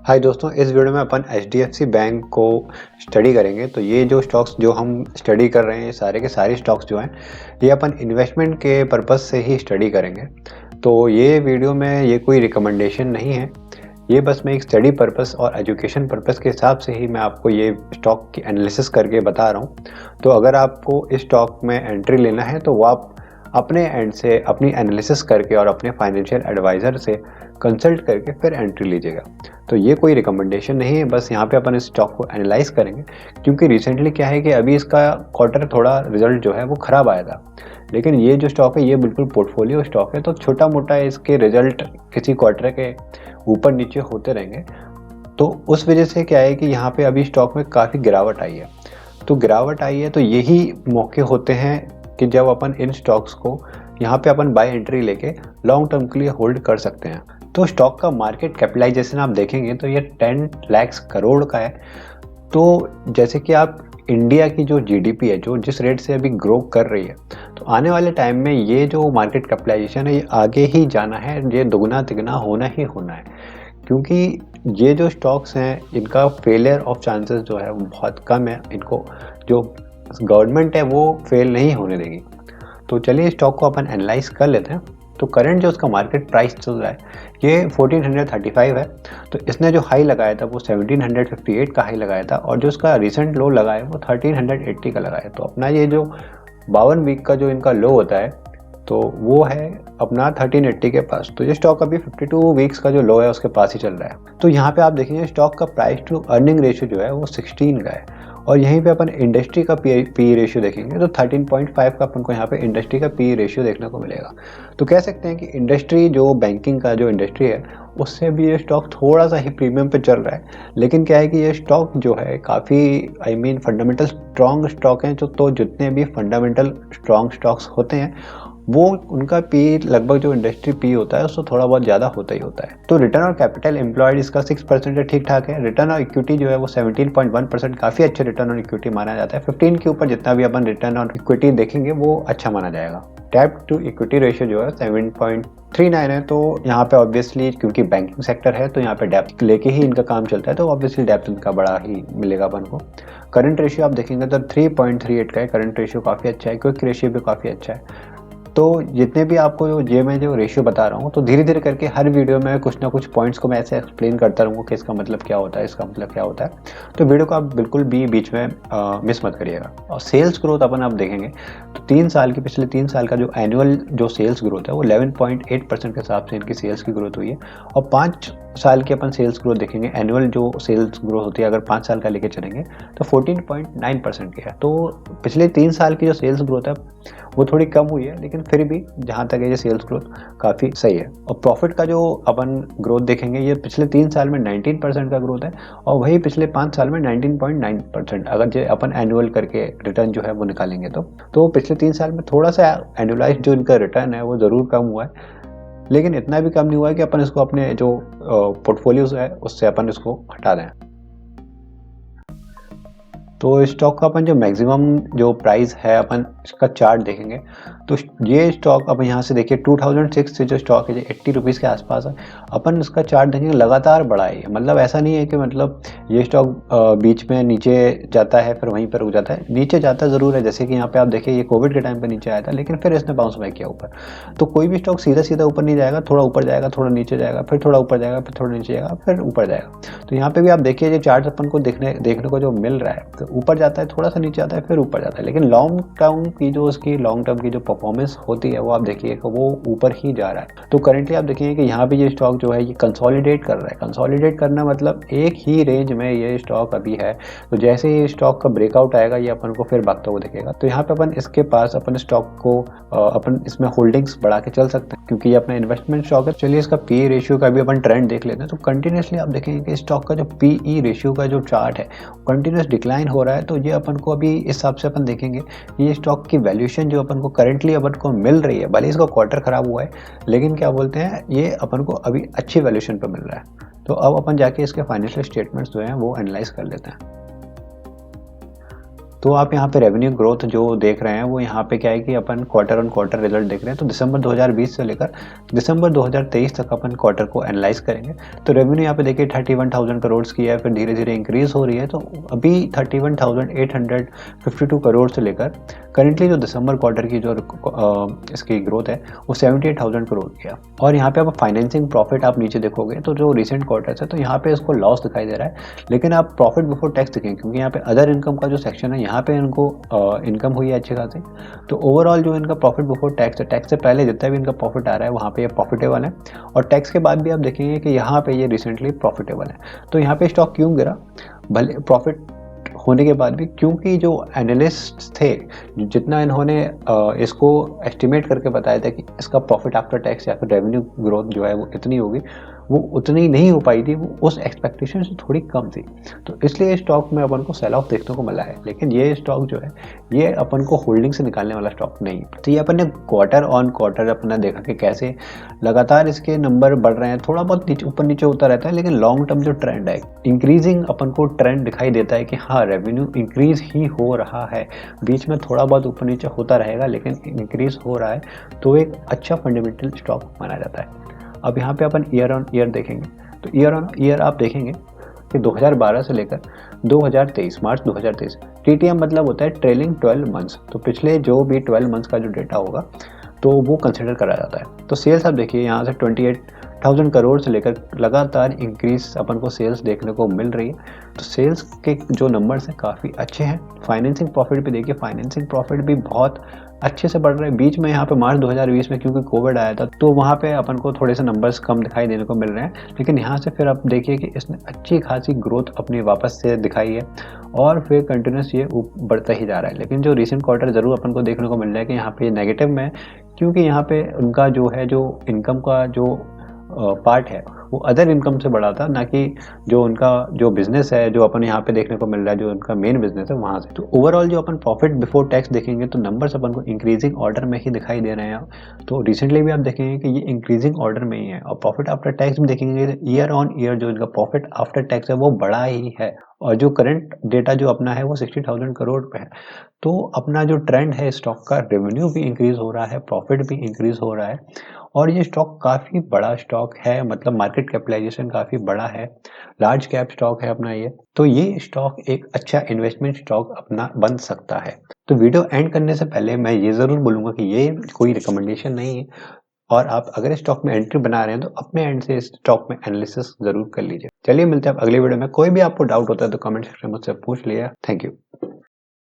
हाय दोस्तों, इस वीडियो में अपन एचडीएफसी बैंक को स्टडी करेंगे। तो ये जो स्टॉक्स जो हम स्टडी कर रहे हैं, सारे के सारे स्टॉक्स जो हैं ये अपन इन्वेस्टमेंट के पर्पस से ही स्टडी करेंगे। तो ये वीडियो में ये कोई रिकमेंडेशन नहीं है, ये बस मैं एक स्टडी पर्पस और एजुकेशन पर्पस के हिसाब से ही मैं आपको ये स्टॉक की एनालिसिस करके बता रहा हूँ। तो अगर आपको इस स्टॉक में एंट्री लेना है तो वो आप अपने एंड से अपनी एनालिसिस करके और अपने फाइनेंशियल एडवाइज़र से कंसल्ट करके फिर एंट्री लीजिएगा। तो ये कोई रिकमेंडेशन नहीं है, बस यहाँ पे अपन इस स्टॉक को एनालाइज करेंगे। क्योंकि रिसेंटली क्या है कि अभी इसका क्वार्टर थोड़ा रिजल्ट जो है वो ख़राब आया था, लेकिन ये जो स्टॉक है ये बिल्कुल पोर्टफोलियो स्टॉक है। तो छोटा मोटा इसके रिजल्ट किसी क्वार्टर के ऊपर नीचे होते रहेंगे। तो उस वजह से क्या है कि यहाँ पे अभी स्टॉक में काफ़ी गिरावट आई है। तो गिरावट आई है तो यही मौके होते हैं कि जब अपन इन स्टॉक्स को यहाँ पे अपन बाय एंट्री लेके लॉन्ग टर्म के लिए होल्ड कर सकते हैं। तो स्टॉक का मार्केट कैपिटलाइजेशन आप देखेंगे तो ये 10 लाख करोड़ का है। तो जैसे कि आप इंडिया की जो जीडीपी है, जो जिस रेट से अभी ग्रो कर रही है, तो आने वाले टाइम में ये जो मार्केट कैपिटलाइजेशन है ये आगे ही जाना है, ये दुगना तिगना होना ही होना है। क्योंकि ये जो स्टॉक्स हैं इनका फेलियर ऑफ चांसेस जो है वो बहुत कम है, इनको जो गवर्नमेंट है वो फेल नहीं होने देगी। तो चलिए स्टॉक को अपन एनालाइज कर लेते हैं। तो करंट जो उसका मार्केट प्राइस चल रहा है ये 1435 है। तो इसने जो हाई लगाया था वो 1758 का हाई लगाया था, और जो उसका रिसेंट लो लगाया वो 1380 का लगाया। तो अपना ये जो 52 वीक का जो इनका लो होता है तो वो है अपना 1380 के पास। तो ये स्टॉक अभी 52 वीक्स का जो लो है उसके पास ही चल रहा है। तो यहाँ पे आप देखेंगे स्टॉक का प्राइस टू अर्निंग रेशियो जो है वो 16 का है, और यहीं पे अपन इंडस्ट्री का पी रेशियो देखेंगे तो 13.5 का अपन को यहाँ पे इंडस्ट्री का पी रेशियो देखने को मिलेगा। तो कह सकते हैं कि इंडस्ट्री जो बैंकिंग का जो इंडस्ट्री है उससे भी ये स्टॉक थोड़ा सा ही प्रीमियम पे चल रहा है। लेकिन क्या है कि ये स्टॉक जो है काफ़ी फंडामेंटल स्ट्रॉन्ग स्टॉक हैं। तो जितने भी फंडामेंटल स्ट्रॉन्ग स्टॉक्स होते हैं वो उनका पी लगभग जो इंडस्ट्री पी होता है उससे थोड़ा बहुत ज़्यादा होता ही होता है। तो रिटर्न ऑन कैपिटल एम्प्लॉयड इसका 6% ठीक ठाक है। रिटर्न ऑन इक्विटी जो है वो 17.1% काफ़ी अच्छे रिटर्न ऑन इक्विटी माना जाता है। 15 के ऊपर जितना भी अपन रिटर्न ऑन इक्विटी देखेंगे वो अच्छा माना जाएगा। डेब्ट टू इक्विटी रेशियो जो है 7.39 है। तो यहाँ पे ऑब्वियसली क्योंकि बैंकिंग सेक्टर है तो यहाँ पे डेब्ट लेके ही इनका काम चलता है, तो ऑब्वियसली डेब्ट इनका बड़ा ही मिलेगा अपन को। करंट रेशियो आप देखेंगे तो 3.38 का है। करंट रेशियो काफ़ी अच्छा है, क्विक रेशियो भी काफ़ी अच्छा है। तो जितने भी आपको मैं जो रेशियो बता रहा हूँ तो धीरे धीरे करके हर वीडियो में कुछ ना कुछ पॉइंट्स को मैं ऐसे एक्सप्लेन करता रहूँगा कि इसका मतलब क्या होता है, इसका मतलब क्या होता है। तो वीडियो को आप बिल्कुल भी बीच में मिस मत करिएगा। और सेल्स ग्रोथ अपन आप देखेंगे तो पिछले 3 साल का जो एनुअल जो सेल्स ग्रोथ है वो 11.8% के हिसाब से इनकी सेल्स की ग्रोथ हुई है। और 5 साल की अपन सेल्स ग्रोथ देखेंगे, एनुअल जो सेल्स ग्रोथ होती है अगर 5 साल का लेके चलेंगे तो 14.9% की है। तो पिछले 3 साल की जो सेल्स ग्रोथ है वो थोड़ी कम हुई है, लेकिन फिर भी जहाँ तक है ये सेल्स ग्रोथ काफ़ी सही है। और प्रॉफिट का जो अपन ग्रोथ देखेंगे ये पिछले 3 साल में 19% का ग्रोथ है, और वही पिछले 5 साल में 19.9%। अगर जो अपन एनुअल करके रिटर्न जो है वो निकालेंगे तो पिछले 3 साल में थोड़ा सा एनुअलाइज जो इनका रिटर्न है वो ज़रूर कम हुआ है, लेकिन इतना भी कम नहीं हुआ है कि अपन इसको अपने जो पोर्टफोलियोज है उससे अपन इसको हटा दें। तो स्टॉक का अपन जो मैक्सिमम जो प्राइस है अपन इसका चार्ट देखेंगे तो ये स्टॉक अपन यहाँ से देखिए 2006 से जो स्टॉक है ये 80 रुपीज़ के आसपास है। अपन इसका चार्ट देखेंगे लगातार बढ़ा है, मतलब ऐसा नहीं है कि मतलब ये स्टॉक बीच में नीचे जाता है फिर वहीं पर रुक जाता है। नीचे जाता ज़रूर है, जैसे कि यहाँ पे आप देखिए ये कोविड के टाइम पे नीचे आया था, लेकिन फिर इसने बाउंस बैक किया ऊपर। तो कोई भी स्टॉक सीधा सीधा ऊपर नहीं जाएगा, थोड़ा ऊपर जाएगा, थोड़ा नीचे जाएगा, फिर थोड़ा ऊपर जाएगा, फिर थोड़ा नीचे जाएगा, फिर ऊपर जाएगा। तो यहाँ पे भी आप देखिए ये चार्ट अपन को देखने को जो मिल रहा है, तो ऊपर जाता है, थोड़ा सा नीचे आता है, फिर ऊपर जाता है। लेकिन लॉन्ग टर्म की जो परफॉर्मेंस होती है वो आप देखिए वो ऊपर ही जा रहा है। तो करेंटली आप देखिए कि यहाँ पे ये स्टॉक जो है ये कंसोलिडेट कर रहा है। कंसोलिडेट करना मतलब एक ही रेंज में ये स्टॉक अभी है। तो जैसे ये स्टॉक का ब्रेकआउट आएगा ये अपन को फिर भागता हुआ दिखेगा। तो यहाँ पे अपन इसके पास अपन स्टॉक को अपन इसमें होल्डिंग्स बढ़ा के चल सकते हैं, क्योंकि ये अपना इन्वेस्टमेंट स्टॉक है। चलिए इसका पी रेशियो का भी अपन ट्रेंड देख लेते हैं। तो कंटिन्यूसली आप देखेंगे कि स्टॉक का जो पीई रेशियो का जो चार्ट है कंटिन्यूस डिक्लाइन हो रहा है। तो ये अपन को अभी इस हिसाब से अपन देखेंगे ये स्टॉक की वैल्यूएशन जो अपन को करेंटली अपन को मिल रही है, भले इसका क्वार्टर खराब हुआ है लेकिन क्या बोलते हैं ये अपन को अभी अच्छी वैल्यूएशन पे मिल रहा है। तो अब अपन जाके इसके फाइनेंशियल स्टेटमेंट्स जो हैं वो एनालाइज कर लेते हैं। तो आप यहाँ पे रेवेन्यू ग्रोथ जो देख रहे हैं वो यहाँ पे क्या है कि अपन क्वार्टर ऑन क्वार्टर रिजल्ट देख रहे हैं। तो दिसंबर 2020 से लेकर दिसंबर 2023 तक अपन क्वार्टर को एनालाइज करेंगे। तो रेवेन्यू यहाँ पे देखिए 31,000 करोड़ की है, फिर धीरे धीरे इंक्रीज हो रही है। तो अभी 31,852 करोड़ से लेकर करेंटली जो दिसंबर क्वार्टर की जो इसकी ग्रोथ है वो 78,000 करोड़ की है। और यहाँ पे आप फाइनेंसिंग प्रॉफिट आप नीचे देखोगे तो जो रिसेंट क्वार्टर है तो यहाँ पे इसको लॉस दिखाई दे रहा है, लेकिन आप प्रॉफिट बिफोर टैक्स देखेंगे क्योंकि यहाँ पे अदर इनकम का जो सेक्शन है यहाँ पे इनको इनकम हुई है अच्छी खासी। तो ओवरऑल जो इनका प्रॉफिट बिफोर टैक्स है, टैक्स से पहले जितना भी इनका प्रॉफिट आ रहा है वहाँ पे ये प्रॉफिटेबल है, और टैक्स के बाद भी आप देखेंगे कि यहाँ पे ये रिसेंटली प्रॉफिटेबल है। तो यहाँ पे स्टॉक क्यों गिरा भले प्रॉफिट होने के बाद भी? क्योंकि जो एनालिस्ट थे जितना इन्होंने इसको एस्टिमेट करके बताया था कि इसका प्रॉफिट आफ्टर टैक्स या फिर रेवेन्यू ग्रोथ जो है वो इतनी होगी, वो उतनी नहीं हो पाई थी, वो उस एक्सपेक्टेशन से थोड़ी कम थी। तो इसलिए स्टॉक में अपन को सेल ऑफ देखने को मिला है। लेकिन ये स्टॉक जो है ये अपन को होल्डिंग से निकालने वाला स्टॉक नहीं है। तो ये अपन ने क्वार्टर ऑन क्वार्टर अपना देखा कि कैसे लगातार इसके नंबर बढ़ रहे हैं, थोड़ा बहुत नीचे ऊपर नीचे होता रहता है, लेकिन लॉन्ग टर्म जो ट्रेंड है इंक्रीजिंग अपन को ट्रेंड दिखाई देता है कि हाँ रेवेन्यू इंक्रीज ही हो रहा है। बीच में थोड़ा बहुत ऊपर नीचे होता रहेगा लेकिन इंक्रीज हो रहा है, तो एक अच्छा फंडामेंटल स्टॉक माना जाता है। अब यहाँ पे अपन ईयर ऑन ईयर देखेंगे तो ईयर ऑन ईयर आप देखेंगे कि 2012 से लेकर 2023 मार्च 2023 TTM मतलब होता है ट्रेलिंग 12 मंथ्स। तो पिछले जो भी 12 मंथ्स का जो डेटा होगा तो वो कंसिडर करा जाता है। तो सेल्स आप देखिए यहाँ से 28,000 करोड़ से लेकर लगातार इंक्रीज अपन को सेल्स देखने को मिल रही है। तो सेल्स के जो नंबर्स हैं काफ़ी अच्छे हैं। फाइनेंसिंग प्रॉफिट भी देखिए, फाइनेंसिंग प्रॉफिट भी बहुत अच्छे से बढ़ रहे हैं। बीच में यहाँ पे मार्च 2020 में क्योंकि कोविड आया था तो वहाँ पे अपन को थोड़े से नंबर्स कम दिखाई देने को मिल रहे हैं, लेकिन यहाँ से फिर आप देखिए कि इसने अच्छी खासी ग्रोथ अपनी वापस से दिखाई है और फिर कंटिन्यूस ये बढ़ता ही जा रहा है। लेकिन जो रिसेंट क्वार्टर ज़रूर अपन को देखने को मिल रहा है कि यहाँ पे नेगेटिव में, क्योंकि यहाँ पे उनका जो है जो इनकम का जो पार्ट है वो अदर इनकम से बढ़ा था, ना कि जो उनका जो बिजनेस है जो अपन यहाँ पे देखने को मिल रहा है जो उनका मेन बिजनेस है वहाँ से। तो ओवरऑल जो अपन प्रॉफिट बिफोर टैक्स देखेंगे तो नंबर्स अपन को इंक्रीजिंग ऑर्डर में ही दिखाई दे रहे हैं। तो रिसेंटली भी आप देखेंगे कि ये इंक्रीजिंग ऑर्डर में ही है। और प्रॉफिट आफ्टर टैक्स भी देखेंगे ईयर ऑन ईयर जो इनका प्रॉफिट आफ्टर टैक्स है वो बड़ा ही है। और जो करंट डेटा जो अपना है वो 60,000 करोड़ पे है। तो अपना जो ट्रेंड है स्टॉक का, रेवेन्यू भी इंक्रीज हो रहा है, प्रॉफिट भी इंक्रीज हो रहा है, और ये स्टॉक काफ़ी बड़ा स्टॉक है, मतलब मार्केट कैपिटलाइजेशन काफ़ी बड़ा है, लार्ज कैप स्टॉक है अपना ये। तो ये स्टॉक एक अच्छा इन्वेस्टमेंट स्टॉक अपना बन सकता है। तो वीडियो एंड करने से पहले मैं ये ज़रूर बोलूँगा कि ये कोई रिकमेंडेशन नहीं है, और आप अगर स्टॉक में एंट्री बना रहे हैं तो अपने एंड से इस स्टॉक में एनालिसिस ज़रूर कर लीजिए। चलिए मिलते हैं आप अगली वीडियो में। कोई भी आपको डाउट होता है तो कमेंट सेक्शन में मुझसे पूछ लिया। Thank you.